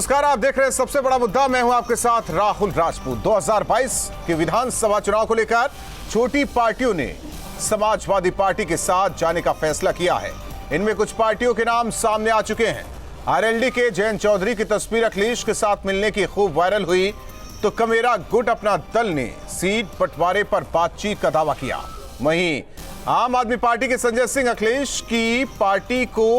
नमस्कार, आप देख रहे हैं सबसे बड़ा मुद्दा। मैं हूं आपके साथ राहुल राजपूत। 2022 के विधानसभा चुनाव को लेकर छोटी पार्टियों ने समाजवादी पार्टी के साथ जाने का फैसला किया है। इनमें कुछ पार्टियों के नाम सामने आ चुके हैं। आरएलडी के जयंत चौधरी की तस्वीर अखिलेश के साथ मिलने की खूब वायरल हुई, तो कमेरा गुट अपना दल ने सीट बंटवारे पर बातचीत का दावा किया। वहीं आम आदमी पार्टी के संजय सिंह अखिलेश की पार्टी को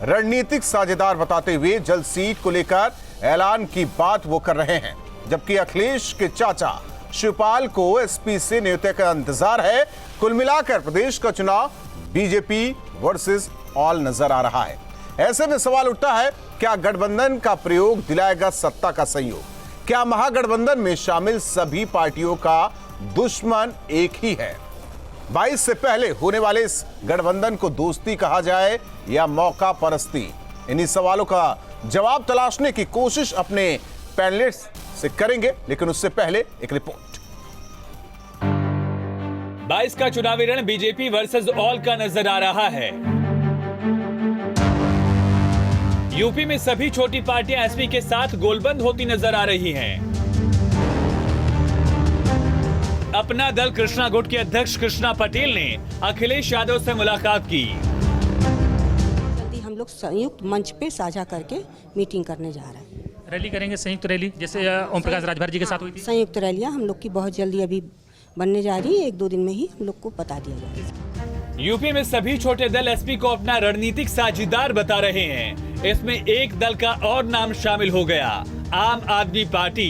रणनीतिक साझेदार बताते हुए जल्द सीट को लेकर ऐलान की बात वो कर रहे हैं, जबकि अखिलेश के चाचा शिवपाल को एसपी से नियुक्ति का इंतजार है। कुल मिलाकर प्रदेश का चुनाव बीजेपी वर्सेस ऑल नजर आ रहा है। ऐसे में सवाल उठता है, क्या गठबंधन का प्रयोग दिलाएगा सत्ता का सहयोग? क्या महागठबंधन में शामिल सभी पार्टियों का दुश्मन एक ही है? 22 से पहले होने वाले इस गठबंधन को दोस्ती कहा जाए या मौका परस्ती? इन्हीं सवालों का जवाब तलाशने की कोशिश अपने पैनलिस्ट से करेंगे, लेकिन उससे पहले एक रिपोर्ट। 22 का चुनावी रण बीजेपी वर्सेस ऑल का नजर आ रहा है। यूपी में सभी छोटी पार्टियां एसपी के साथ गोलबंद होती नजर आ रही हैं। अपना दल कृष्णा गुट के अध्यक्ष कृष्णा पटेल ने अखिलेश यादव से मुलाकात की। जल्दी हम लोग संयुक्त मंच पे साझा करके मीटिंग करने जा रहे हैं। रैली करेंगे, संयुक्त रैली, जैसे ओम प्रकाश राजभर जी के साथ हुई थी। संयुक्त रैलियां हम लोग की बहुत जल्दी अभी बनने जा रही है, 1-2 दिन में ही हम लोग को बता दिया जाएगा। यूपी में सभी छोटे दल एसपी को अपना रणनीतिक साझेदार बता रहे हैं। इसमें एक दल का और नाम शामिल हो गया, आम आदमी पार्टी।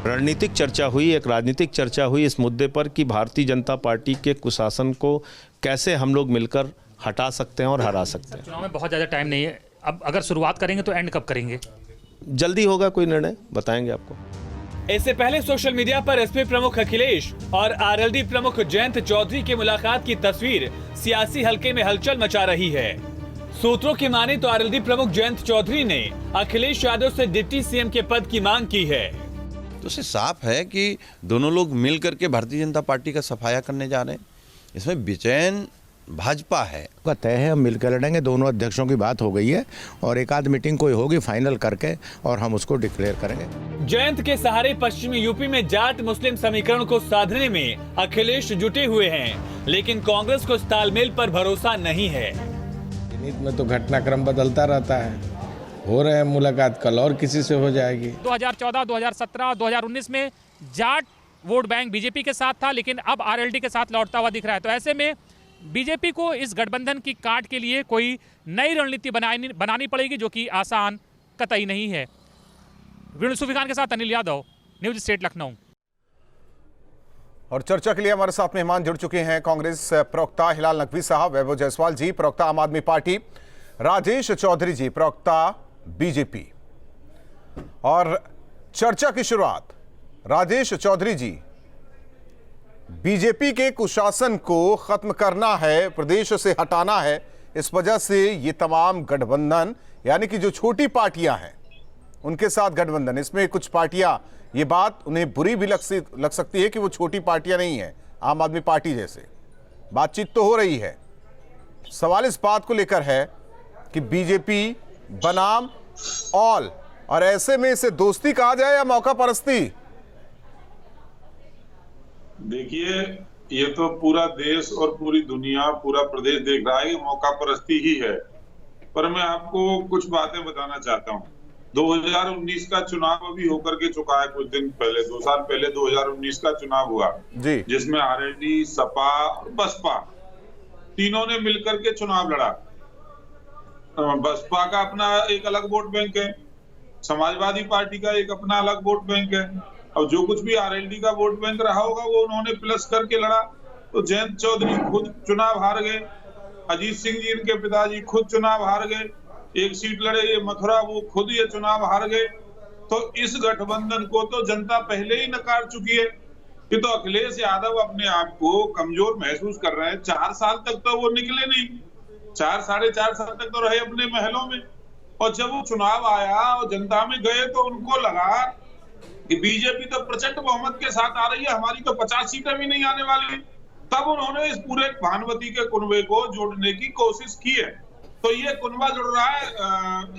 रणनीतिक चर्चा हुई, एक राजनीतिक चर्चा हुई इस मुद्दे पर कि भारतीय जनता पार्टी के कुशासन को कैसे हम लोग मिलकर हटा सकते हैं और हरा सकते हैं। चुनाव में बहुत ज़्यादा टाइम नहीं है, अब अगर शुरुआत करेंगे तो एंड कब करेंगे? जल्दी होगा कोई निर्णय, बताएंगे आपको। इससे पहले सोशल मीडिया पर एसपी प्रमुख अखिलेश और आरएलडी प्रमुख जयंत चौधरी की मुलाकात की तस्वीर सियासी हलके में हलचल मचा रही है। सूत्रों की माने तो आरएलडी प्रमुख जयंत चौधरी ने अखिलेश यादव से डिप्टी सीएम के पद की मांग की है। तो इससे साफ है कि दोनों लोग मिल करके भारतीय जनता पार्टी का सफाया करने जा रहे हैं। इसमें बेचैन भाजपा है। का तय है, हम मिलकर लड़ेंगे। दोनों अध्यक्षों की बात हो गई है और एक आध मीटिंग कोई होगी फाइनल करके और हम उसको डिक्लेयर करेंगे। जयंत के सहारे पश्चिमी यूपी में जाट मुस्लिम समीकरण को साधने में अखिलेश जुटे हुए हैं, लेकिन कांग्रेस को इस तालमेल पर भरोसा नहीं है। राजनीति में तो घटनाक्रम बदलता रहता है। हो रहे हैं मुलाकात, कल और किसी से हो जाएगी। 2014, 2017, 2019 में जाट वोट बैंक बीजेपी के साथ था, लेकिन अब आरएलडी के साथ लौटता हुआ दिख रहा है। तो ऐसे में बीजेपी को इस गठबंधन की काट के लिए कोई नई रणनीति बनानी पड़ेगी, जो कि आसान कतई नहीं है। वीणु सुफी के साथ अनिल यादव, न्यूज स्टेट लखनऊ। और चर्चा के लिए हमारे साथ मेहमान जुड़ चुके हैं कांग्रेस प्रवक्ता हिलाल नकवी साहब, वैभव जायसवाल जी प्रवक्ता आम आदमी पार्टी, राजेश चौधरी जी प्रवक्ता बीजेपी। और चर्चा की शुरुआत राजेश चौधरी जी, बीजेपी के कुशासन को खत्म करना है, प्रदेश से हटाना है, इस वजह से ये तमाम गठबंधन, यानी कि जो छोटी पार्टियां हैं उनके साथ गठबंधन। इसमें कुछ पार्टियां, ये बात उन्हें बुरी भी लग सकती है कि वो छोटी पार्टियां नहीं है, आम आदमी पार्टी जैसे। बातचीत तो हो रही है, सवाल इस बात को लेकर है कि बीजेपी बनाम ऑल, और ऐसे में इसे दोस्ती कहा जाए या मौका परस्ती? देखिए, ये तो पूरा देश और पूरी दुनिया, पूरा प्रदेश देख रहा है कि मौका परस्ती ही है। पर मैं आपको कुछ बातें बताना चाहता हूँ। 2019 का चुनाव अभी होकर के चुका है, कुछ दिन पहले, 2 साल पहले 2019 का चुनाव हुआ जी, जिसमें आरएलडी, सपा और बसपा तीनों ने मिलकर के चुनाव लड़ा। बसपा का अपना एक अलग वोट बैंक है, समाजवादी पार्टी का एक अपना अलग वोट बैंक है, और जो कुछ भी आरएलडी का वोट बैंक रहा होगा वो उन्होंने प्लस करके लड़ा। तो जयंत चौधरी खुद चुनाव हार गए, अजीत सिंह जी इनके पिताजी खुद चुनाव हार गए, एक सीट लड़े ये मथुरा, वो खुद ये चुनाव हार गए। तो इस गठबंधन को तो जनता पहले ही नकार चुकी है कि तो अखिलेश यादव अपने आप को कमजोर महसूस कर रहे हैं। 4 साल तक तो वो निकले नहीं, 4-4.5 साल तक तो रहे अपने महलों में, और जब वो चुनाव आया और जनता में गए तो उनको लगा कि बीजेपी तो प्रचंड बहुमत के साथ आ रही है, हमारी तो 50 सीटें भी नहीं आने वाली। तब उन्होंने इस पूरे भानुमति के कुनबे को जोड़ने की कोशिश की है। तो ये कुनबा जुड़ रहा है,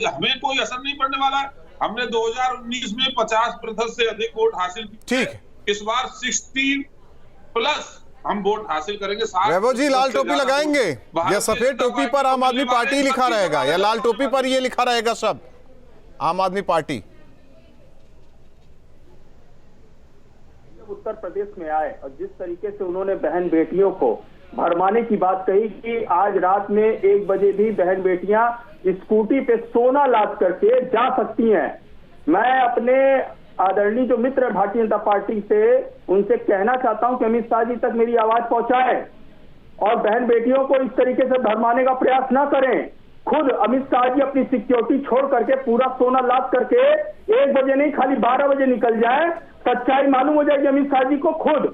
हमें कोई असर नहीं पड़ने वाला है। हमने 2019 में 50% से अधिक वोट हासिल किए। ठीक है। इस बार 60+ हम वोट हासिल करेंगे। वैभव जी लाल टोपी लगाएंगे या सफेद टोपी पर आम आदमी पार्टी लिखा रहेगा या लाल टोपी पर ये लिखा रहेगा शब्द आम आदमी पार्टी? उत्तर प्रदेश में आए और जिस तरीके से उन्होंने बहन बेटियों को भरमाने की बात कही कि आज रात में 1 बजे भी बहन बेटियां स्कूटी पे सोना लाद करके जा सकती हैं। मैं अपने आदरणीय जो मित्र भारतीय जनता पार्टी से उनसे कहना चाहता हूं कि अमित शाह जी तक मेरी आवाज पहुंचाएं और बहन बेटियों को इस तरीके से भरमाने का प्रयास ना करें। खुद अमित शाह जी अपनी सिक्योरिटी छोड़ करके पूरा सोना लाद करके 1 बजे नहीं खाली 12 बजे निकल जाए, सच्चाई मालूम हो जाएगी अमित शाह जी को खुद।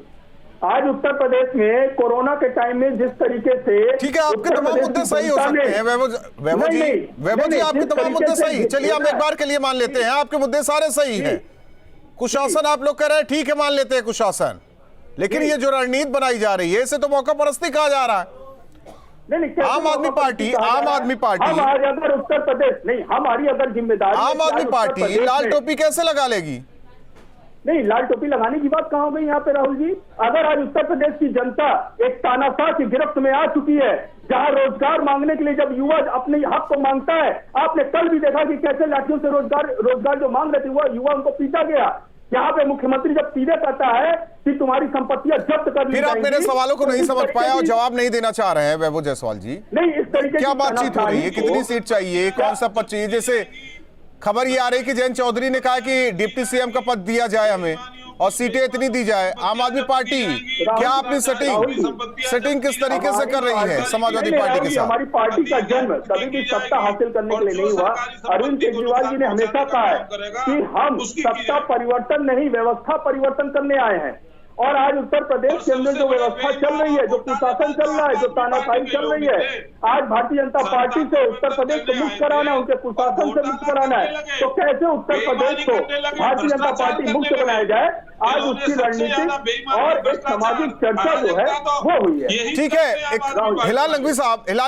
आज उत्तर प्रदेश में कोरोना के टाइम में जिस तरीके से ठीक है, आपके तमाम मुद्दे सही हो सकते हैं वैभव जी आपके तमाम मुद्दे सही। चलिए हम एक बार के लिए मान लेते हैं आपके मुद्दे सारे सही हैं। कुशासन आप लोग कह रहे हैं ठीक है, मान लेते हैं कुशासन, लेकिन ये जो रणनीति बनाई जा रही है इसे तो मौका परस्ती कहा जा रहा है। आम आदमी पार्टी हमारी अगर उत्तर प्रदेश नहीं, हमारी अगर जिम्मेदारी, आम आदमी पार्टी लाल टोपी कैसे लगा लेगी? नहीं, लाल टोपी लगाने की बात कहाँ हो गई यहाँ पे राहुल जी? अगर आज उत्तर प्रदेश की जनता एक तानाशाह की गिरफ्त में आ चुकी है, जहाँ रोजगार मांगने के लिए जब युवा अपने हक को मांगता है, आपने कल भी देखा कि कैसे लाठियों से रोजगार जो मांग रहे थे वो युवा उनको पीटा गया। यहाँ पे मुख्यमंत्री जब सीधे कहता है कि तुम्हारी संपत्तियां जब्त कर ली फिर आप मेरे सवालों को नहीं समझ पाया और जवाब नहीं देना चाह रहे हैं वैभव जायसवाल जी। नहीं, इस तरीके क्या बातचीत हो रही है? कितनी सीट चाहिए, कौन सा पद चाहिए? जैसे खबर ये आ रही कि जयंत चौधरी ने कहा कि डिप्टी सीएम का पद दिया जाए हमें और सीटें इतनी दी जाए। आम आदमी पार्टी क्या अपनी सेटिंग किस तरीके से कर रही है समाजवादी पार्टी के साथ? हमारी पार्टी का जन्म कभी भी सत्ता हासिल करने के लिए नहीं हुआ। अरविंद केजरीवाल जी ने हमेशा कहा है कि हम सत्ता परिवर्तन नहीं, व्यवस्था परिवर्तन करने आए हैं। और आज उत्तर प्रदेश के अंदर जो व्यवस्था चल रही है, जो कुशासन चल रहा है, जो तानाशाही चल रही है, आज भारतीय जनता पार्टी से उत्तर प्रदेश को मुक्त कराना है, उनके कुशासन से मुक्त कराना है। तो कैसे उत्तर प्रदेश को भारतीय जनता पार्टी मुक्त बनाया जाए, आज उसकी रणनीति और एक सामाजिक चर्चा जो है वो हुई है। ठीक है, एक हिलाल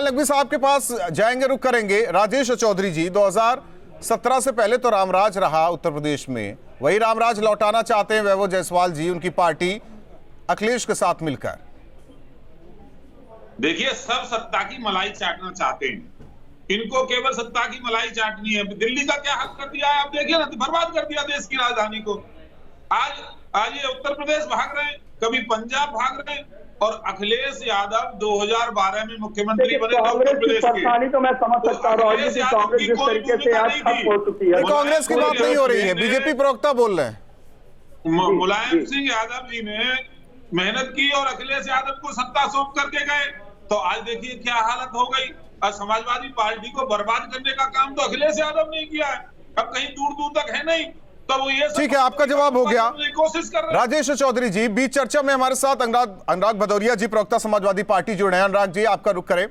नकवी साहब के पास जाएंगे, रुक करेंगे। राजेश चौधरी जी, 2017 से पहले तो रामराज रहा उत्तर प्रदेश में, वही रामराज लौटाना चाहते हैं वैभव जायसवाल जी, उनकी पार्टी अखिलेश के साथ मिलकर। देखिए, सब सत्ता की मलाई चाटना चाहते हैं, इनको केवल सत्ता की मलाई चाटनी है। दिल्ली का क्या हक कर दिया है आप देखिए ना, बर्बाद कर दिया देश की राजधानी को। आज ये उत्तर प्रदेश भाग रहे हैं, कभी पंजाब भाग रहे हैं, और अखिलेश यादव 2012 में मुख्यमंत्री बने उत्तर प्रदेश के। तो मैं समझ सकता हूं कांग्रेस जिस तरीके से आज खत्म हो चुकी है। कांग्रेस की बात नहीं हो रही है, बीजेपी प्रवक्ता बोल रहे हैं। मुलायम सिंह यादव जी ने मेहनत की और अखिलेश यादव को सत्ता सौंप करके गए, तो आज देखिए क्या हालत हो गई। और समाजवादी पार्टी को बर्बाद करने का काम तो अखिलेश यादव ने किया है, अब कहीं दूर दूर तक है नहीं। तो वो ये ठीक है, आपका जवाब हो गया। कोशिश कर रहे। राजेश चौधरी जी, बीच चर्चा में हमारे साथ अनुराग भदौरिया जी, प्रवक्ता समाजवादी पार्टी जुड़े हैं। अनुराग जी, आपका रुख करें।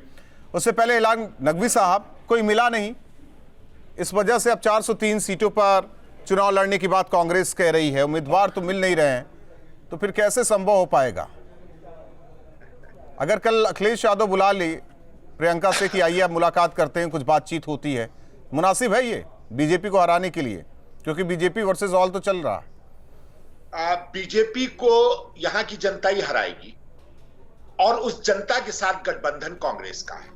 उससे पहले हिलाल नकवी साहब, कोई मिला नहीं, इस वजह से अब 403 सीटों पर चुनाव लड़ने की बात कांग्रेस कह रही है, उम्मीदवार तो मिल नहीं रहे हैं, तो फिर कैसे संभव हो पाएगा? अगर कल अखिलेश यादव बुला ले प्रियंका से कि आइए आप मुलाकात करते हैं, कुछ बातचीत होती है, मुनासिब है ये बीजेपी को हराने के लिए? क्योंकि बीजेपी वर्सेस ऑल तो चल रहा है। बीजेपी को यहां की जनता ही हराएगी और उस जनता के साथ गठबंधन कांग्रेस का है।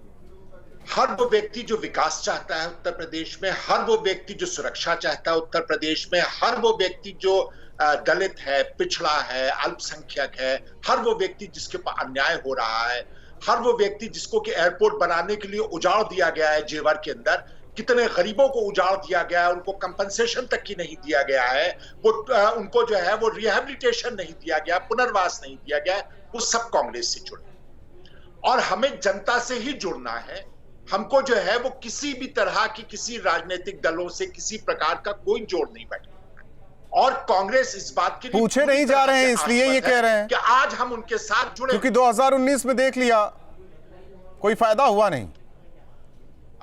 हर वो व्यक्ति जो विकास चाहता है उत्तर प्रदेश में, हर वो व्यक्ति जो सुरक्षा चाहता है उत्तर प्रदेश में, हर वो व्यक्ति जो दलित है, पिछड़ा है, अल्पसंख्यक है, हर वो व्यक्ति जिसके ऊपर अन्याय हो रहा है, हर वो व्यक्ति जिसको कि एयरपोर्ट बनाने के लिए उजाड़ दिया गया है, जेवर के अंदर कितने गरीबों को उजाड़ दिया गया है, उनको कंपनसेशन तक की नहीं दिया गया है, वो उनको जो है वो रिहेबिलिटेशन नहीं दिया गया, पुनर्वास नहीं दिया गया, वो सब कांग्रेस से जुड़े। और हमें जनता से ही जुड़ना है। हमको जो है वो किसी भी तरह की किसी राजनीतिक दलों से किसी प्रकार का कोई जोड़ नहीं बैठा। और कांग्रेस इस बात के लिए पूछे नहीं जा रहे हैं, इसलिए ये कह रहे हैं कि आज हम उनके साथ जुड़े, क्योंकि 2019 में देख लिया कोई फायदा हुआ नहीं,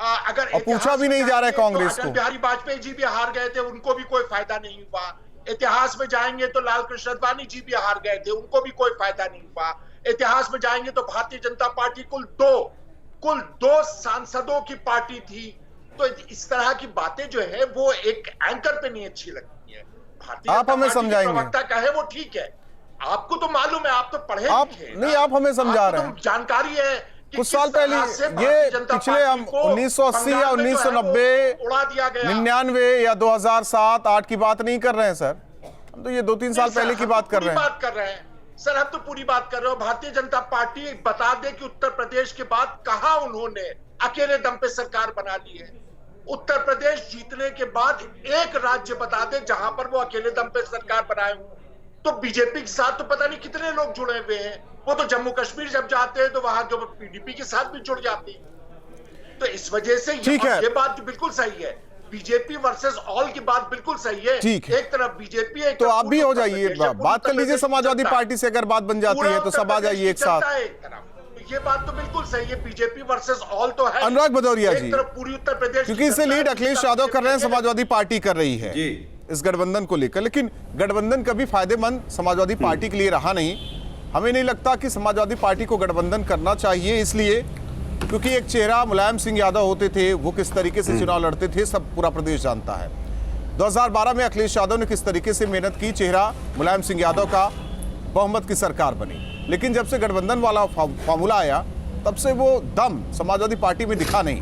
अगर और पूछा भी नहीं जा रहा है कांग्रेस को। अटल बिहारी वाजपेयी जी भी हार गए थे, उनको भी कोई फायदा नहीं हुआ। इतिहास में जाएंगे तो लाल कृष्ण अडवाणी जी भी हार गए थे, उनको भी कोई फायदा नहीं हुआ। इतिहास में जाएंगे तो भारतीय जनता पार्टी कुल दो सांसदों की पार्टी थी, तो इस तरह की बातें जो है वो एक एंकर पे नहीं अच्छी लगती है। भारतीय आप हमें समझाएंगे, प्रवक्ता कहे वो ठीक है, आपको तो मालूम है, आप तो पढ़े लिखे हैं, नहीं आप हमें समझा रहे हैं। जानकारी है कि कुछ साल पहले ये पिछले हम 1980 या 1990 उड़ा दिया गया, 99 या 2007-8 की बात नहीं कर रहे हैं सर, हम तो ये 2-3 साल पहले की बात कर रहे हैं। सर हम तो पूरी बात कर रहे हो। भारतीय जनता पार्टी बता दे कि उत्तर प्रदेश के बाद कहां उन्होंने अकेले दम पे सरकार बना ली है। उत्तर प्रदेश जीतने के बाद एक राज्य बता दे जहां पर वो अकेले दम पे सरकार बनाए हो। तो बीजेपी के साथ तो पता नहीं कितने लोग जुड़े हुए हैं। वो तो जम्मू कश्मीर जब जाते हैं तो वहां के पीडीपी के साथ भी जुड़ जाती है। तो इस वजह से ये बात तो बिल्कुल सही है, बीजेपी वर्सेस ऑल की बात बिल्कुल सही है। ठीक है, एक तरफ बीजेपी है, तो आप भी हो जाइए, बात कर लीजिए समाजवादी पार्टी से, अगर बात बन जाती है तो सब आ जाइए एक साथ। ये बात तो बिल्कुल सही है, बीजेपी वर्सेस ऑल तो है। अनुराग भदौरिया जी, पूरी उत्तर प्रदेश, क्योंकि इसे लीड अखिलेश यादव कर रहे हैं, समाजवादी पार्टी कर रही है इस गठबंधन को लेकर, लेकिन गठबंधन कभी फायदेमंद समाजवादी पार्टी के लिए रहा नहीं। हमें नहीं लगता कि समाजवादी पार्टी को गठबंधन करना चाहिए, इसलिए क्योंकि एक चेहरा मुलायम सिंह यादव होते थे, वो किस तरीके से चुनाव लड़ते थे सब पूरा प्रदेश जानता है। 2012 में अखिलेश यादव ने किस तरीके से मेहनत की, चेहरा मुलायम सिंह यादव का, बहुमत की सरकार बनी। लेकिन जब से गठबंधन वाला फॉर्मूला आया तब से वो दम समाजवादी पार्टी में दिखा नहीं।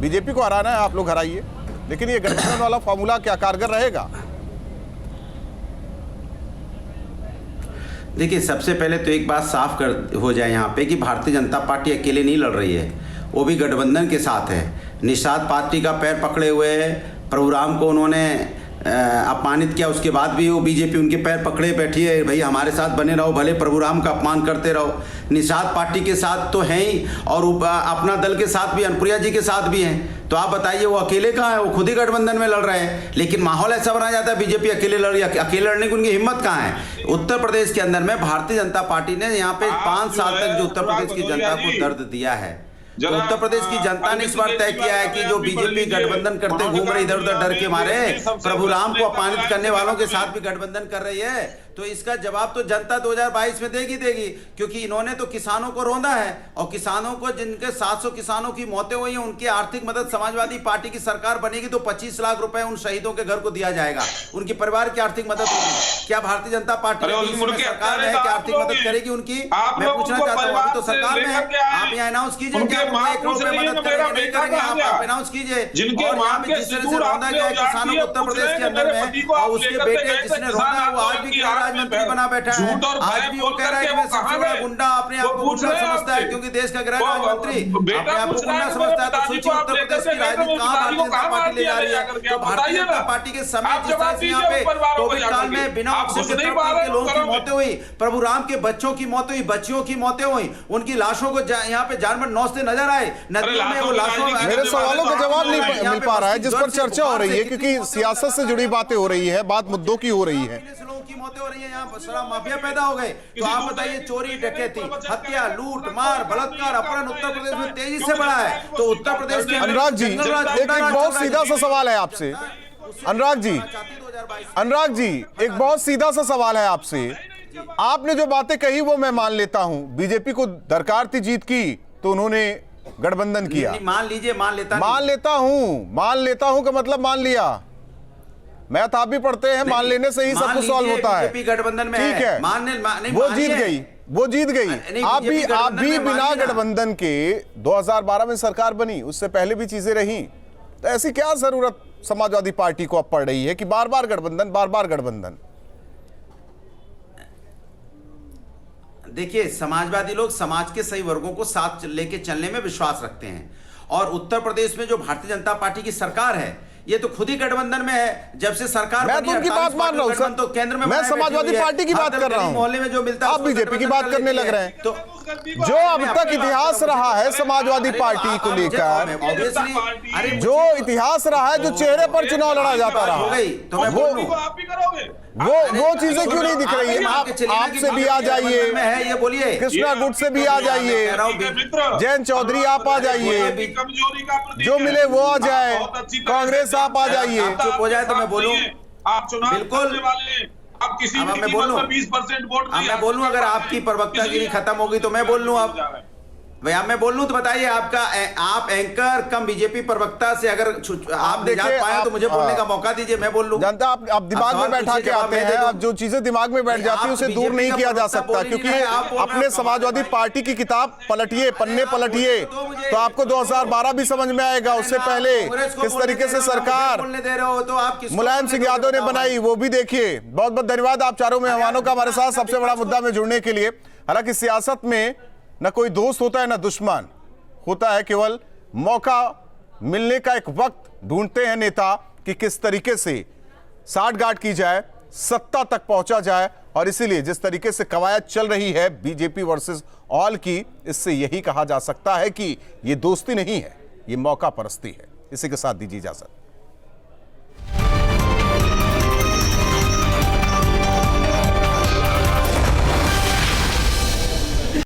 बीजेपी को हराना है, आप लोग हराइए, लेकिन ये गठबंधन वाला फॉर्मूला क्या कारगर रहेगा? देखिए, सबसे पहले तो एक बात साफ कर हो जाए यहाँ पे कि भारतीय जनता पार्टी अकेले नहीं लड़ रही है, वो भी गठबंधन के साथ है। निषाद पार्टी का पैर पकड़े हुए है, प्रभुराम को उन्होंने अपमानित किया, उसके बाद भी वो बीजेपी उनके पैर पकड़े बैठी है, भाई हमारे साथ बने रहो, भले प्रभुराम का अपमान करते रहो। निषाद पार्टी के साथ तो हैं ही, और अपना दल के साथ भी, अनुप्रिया जी के साथ भी हैं। तो आप बताइए वो अकेले कहाँ है? वो खुद ही गठबंधन में लड़ रहे हैं, लेकिन माहौल ऐसा बना जाता है बीजेपी अकेले लड़ रही है। अकेले लड़ने की उनकी हिम्मत कहाँ है? उत्तर प्रदेश के अंदर में भारतीय जनता पार्टी ने यहाँ पे 5 साल तक जो उत्तर प्रदेश की जनता को दर्द दिया है, तो उत्तर प्रदेश की जनता ने इस बार तय किया है कि जो बीजेपी गठबंधन करते घूम रही इधर उधर डर के मारे, प्रभुराम को अपमानित करने वालों के साथ भी गठबंधन कर रही है, तो इसका जवाब तो जनता 2022 में देगी, क्योंकि इन्होंने तो किसानों को रोंदा है, और किसानों को, जिनके 700 किसानों की मौतें हुई हैं, उनकी आर्थिक मदद समाजवादी पार्टी की सरकार बनेगी तो 25 लाख रुपए उन शहीदों के घर को दिया जाएगा, उनके परिवार की आर्थिक मदद होगी। क्या भारतीय जनता पार्टी सरकार है कि आर्थिक मदद करेगी उनकी? मैं पूछना चाहता हूँ, अभी तो सरकार में है, आप यहाँ अनाउंस कीजिए कि आप 1 करोड़ रुपए मदद करेंगे, नहीं करेंगे, आप अनाउंस कीजिए। और यहाँ पे जिस तरह से रौंदा गया किसानों को उत्तर प्रदेश के अंदर में, और उसके बेटे जिसने रौंदा वो आज भी राज्य बना बैठा है, आज भी वो कह रहा है कि मैं सबसे बड़ा गुंडा, अपने आप को गुंडा समझता है, क्योंकि देश का गृह राज्य मंत्री अपने आप को गुंडा समझता है। तो सोचिए उत्तर प्रदेश की राजनीति कहां भारतीय जनता पार्टी ले जा रही है। तो भारतीय जनता पार्टी के समय जिस तरह से यहाँ पे कोविड काल में बिना ऑक्सीजन के लोगों की मौतें हुई, प्रभुराम के बच्चों की मौतें हुई, बच्चियों की मौतें हुई, उनकी लाशों को यहाँ पे जानवर नौचते नजर आए नदियों में, वो लाशों, मेरे सवालों का जवाब नहीं मिल पा रहा है जिस पर चर्चा हो रही है, क्योंकि सियासत से जुड़ी बातें हो रही है, बात मुद्दों की हो रही है, की मौतें हो रही है, यहाँ शराब माफिया पैदा हो गए। तो आप बताइए, चोरी, डकैती, हत्या, लूट, मार, बलात्कार, अपहरण उत्तर प्रदेश में तेजी से बढ़ा है। तो उत्तर प्रदेश के अनुराग जी, एक बहुत सीधा सा सवाल है आपसे, अनुराग जी, एक बहुत सीधा सा सवाल है आपसे। आपने जो बातें कही वो मैं मान लेता हूं, बीजेपी को दरकार थी जीत की तो उन्होंने गठबंधन किया, मान लीजिए, मान लेता हूं का मतलब मान लिया। मैथ आप भी पढ़ते हैं, मान लेने से ही सब कुछ सॉल्व होता है। गठबंधन में ठीक है, वो जीत गई। आप भी बिना गठबंधन के 2012 में सरकार बनी, उससे पहले भी चीजें रही, तो ऐसी क्या जरूरत समाजवादी पार्टी को अब पड़ रही है कि बार बार गठबंधन? देखिए, समाजवादी लोग समाज के सही वर्गों को साथ लेके चलने में विश्वास रखते हैं, और उत्तर प्रदेश में जो भारतीय जनता पार्टी की सरकार है, ये तो खुद ही गठबंधन में है। जब से सरकार मैं तो उनकी बात मान रहा हूं सर, तो केंद्र में मैं समाजवादी पार्टी की बात कर रहा हूं, मोहल्ले में जो मिलता है आप बीजेपी की बात करने लग रहे हैं। तो जो अब तक इतिहास रहा है समाजवादी पार्टी को लेकर, जो इतिहास रहा है, जो चेहरे पर चुनाव लड़ा जाता रहा, वो चीजें क्यों नहीं दिख रही? आपसे भी आ जाइए, ये बोलिए, कृष्णा गुट से भी आ जाइए, जयंत चौधरी आप आ जाइए, जो मिले वो आ जाए, कांग्रेस आप आ जाइए। चुप हो जाए तो मैं बोलूं, बिल्कुल, आप किसी मैं बोलूं, 20% वोट, मैं बोलूं, अगर आपकी प्रवक्तागिरी खत्म होगी तो मैं बोल लूं। अब भैया मैं बोल लूं तो बताइए, आप एंकर कम बीजेपी प्रवक्ता से अगर आप निजात पाए तो मुझे बोलने का मौका दीजिए, मैं बोल लूं। जनता आप दिमाग में बैठा के आते हैं, अब जो चीजें दिमाग में बैठ जाती है उसे दूर नहीं किया जा सकता, क्योंकि अपने समाजवादी पार्टी की किताब पलटिए, पन्ने पलटिए तो आपको 2012 भी समझ में आएगा। उससे पहले किस तरीके से सरकार मुलायम सिंह यादव ने बनाई वो भी देखिए। बहुत बहुत धन्यवाद आप चारों मेहमानों का हमारे साथ सबसे बड़ा मुद्दा में जुड़ने के लिए। हालांकि सियासत में न कोई दोस्त होता है न दुश्मन होता है, केवल मौका मिलने का एक वक्त ढूंढते हैं नेता कि किस तरीके से साठगांठ की जाए, सत्ता तक पहुंचा जाए। और इसीलिए जिस तरीके से कवायद चल रही है बीजेपी वर्सेस ऑल की, इससे यही कहा जा सकता है कि ये दोस्ती नहीं है, ये मौका परस्ती है। इसी के साथ दीजिए इजाजत।